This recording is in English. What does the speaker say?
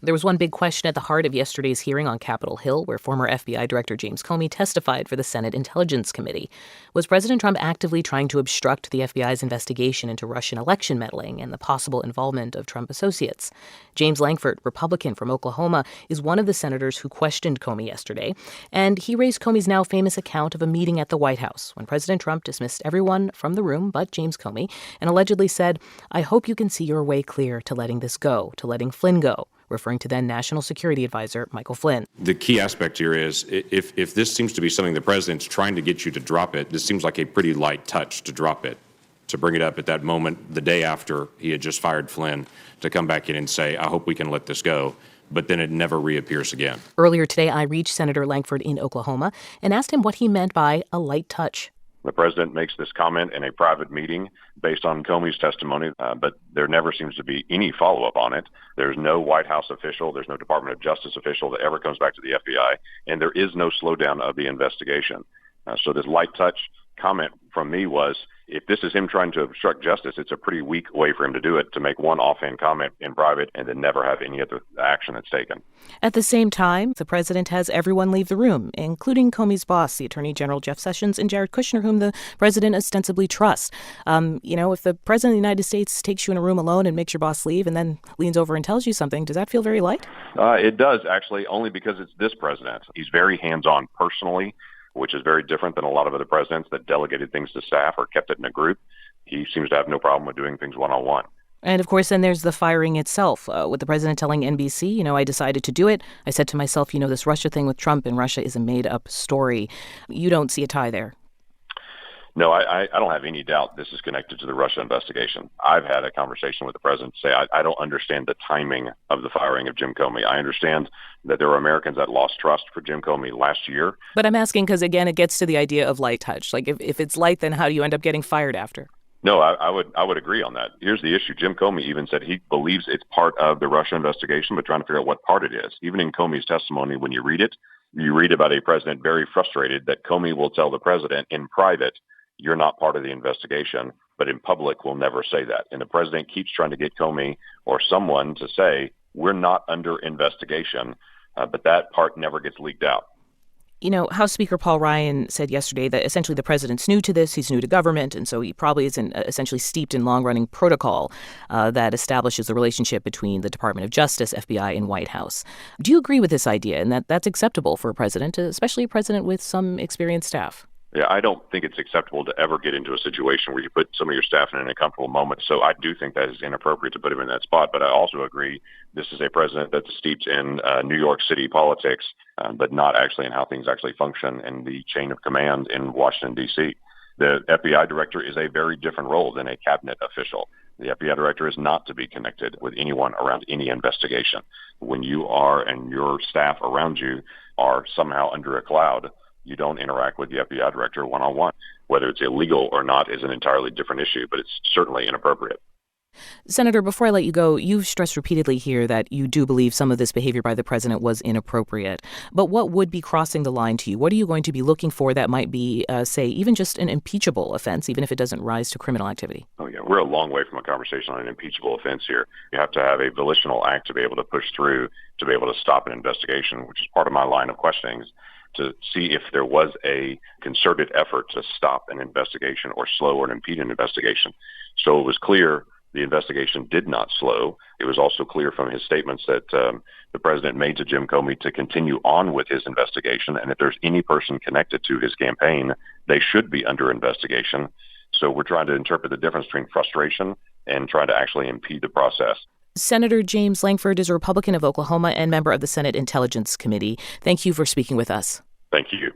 There was one big question at the heart of yesterday's hearing on Capitol Hill, where former FBI Director James Comey testified for the Senate Intelligence Committee. Was President Trump actively trying to obstruct the FBI's investigation into Russian election meddling and the possible involvement of Trump associates? James Lankford, Republican from Oklahoma, is one of the senators who questioned Comey yesterday, and he raised Comey's now famous account of a meeting at the White House when President Trump dismissed everyone from the room but James Comey and allegedly said, "I hope you can see your way clear to letting this go, to letting Flynn go," referring to then National Security Advisor Michael Flynn. The key aspect here is if this seems to be something the president's trying to get you to drop it, this seems like a pretty light touch to drop it, to bring it up at that moment, the day after he had just fired Flynn, to come back in and say, "I hope we can let this go." But then it never reappears again. Earlier today, I reached Senator Lankford in Oklahoma and asked him what he meant by a light touch. The president makes this comment in a private meeting based on Comey's testimony, but there never seems to be any follow-up on it. There's no White House official, there's no Department of Justice official that ever comes back to the FBI, and there is no slowdown of the investigation. So this light touch comment from me was, if this is him trying to obstruct justice, it's a pretty weak way for him to do it, to make one offhand comment in private and then never have any other action that's taken. At the same time, the president has everyone leave the room, including Comey's boss, the Attorney General Jeff Sessions, and Jared Kushner, whom the president ostensibly trusts. If the president of the United States takes you in a room alone and makes your boss leave and then leans over and tells you something, does that feel very light? It does, actually, only because it's this president. He's very hands-on personally, which is very different than a lot of other presidents that delegated things to staff or kept it in a group. He seems to have no problem with doing things one-on-one. And, of course, then there's the firing itself, with the president telling NBC, I decided to do it. I said to myself, this Russia thing with Trump and Russia is a made-up story. You don't see a tie there. No, I don't have any doubt this is connected to the Russia investigation. I've had a conversation with the president say I don't understand the timing of the firing of Jim Comey. I understand that there were Americans that lost trust for Jim Comey last year. But I'm asking because, again, it gets to the idea of light touch. Like, if it's light, then how do you end up getting fired after? No, I would agree on that. Here's the issue. Jim Comey even said he believes it's part of the Russia investigation, but trying to figure out what part it is. Even in Comey's testimony, when you read about a president very frustrated that Comey will tell the president in private, "You're not part of the investigation," but in public will never say that. And the president keeps trying to get Comey or someone to say, "We're not under investigation," but that part never gets leaked out. House Speaker Paul Ryan said yesterday that essentially the president's new to this, he's new to government, and so he probably isn't essentially steeped in long-running protocol that establishes the relationship between the Department of Justice, FBI, and White House. Do you agree with this idea and that that's acceptable for a president, especially a president with some experienced staff? Yeah, I don't think it's acceptable to ever get into a situation where you put some of your staff in an uncomfortable moment. So I do think that is inappropriate to put him in that spot. But I also agree this is a president that's steeped in New York City politics, but not actually in how things actually function in the chain of command in Washington, D.C. The FBI director is a very different role than a cabinet official. The FBI director is not to be connected with anyone around any investigation. When you are and your staff around you are somehow under a cloud, you don't interact with the FBI director one-on-one. Whether it's illegal or not is an entirely different issue, but it's certainly inappropriate. Senator, before I let you go, you've stressed repeatedly here that you do believe some of this behavior by the president was inappropriate. But what would be crossing the line to you? What are you going to be looking for that might be, say, even just an impeachable offense, even if it doesn't rise to criminal activity? Oh, yeah. We're a long way from a conversation on an impeachable offense here. You have to have a volitional act to be able to push through, to be able to stop an investigation, which is part of my line of questioning, to see if there was a concerted effort to stop an investigation or slow or impede an investigation. So it was clear the investigation did not slow. It was also clear from his statements that the president made to Jim Comey to continue on with his investigation, and if there's any person connected to his campaign, they should be under investigation. So we're trying to interpret the difference between frustration and trying to actually impede the process. Senator James Lankford is a Republican of Oklahoma and member of the Senate Intelligence Committee. Thank you for speaking with us. Thank you.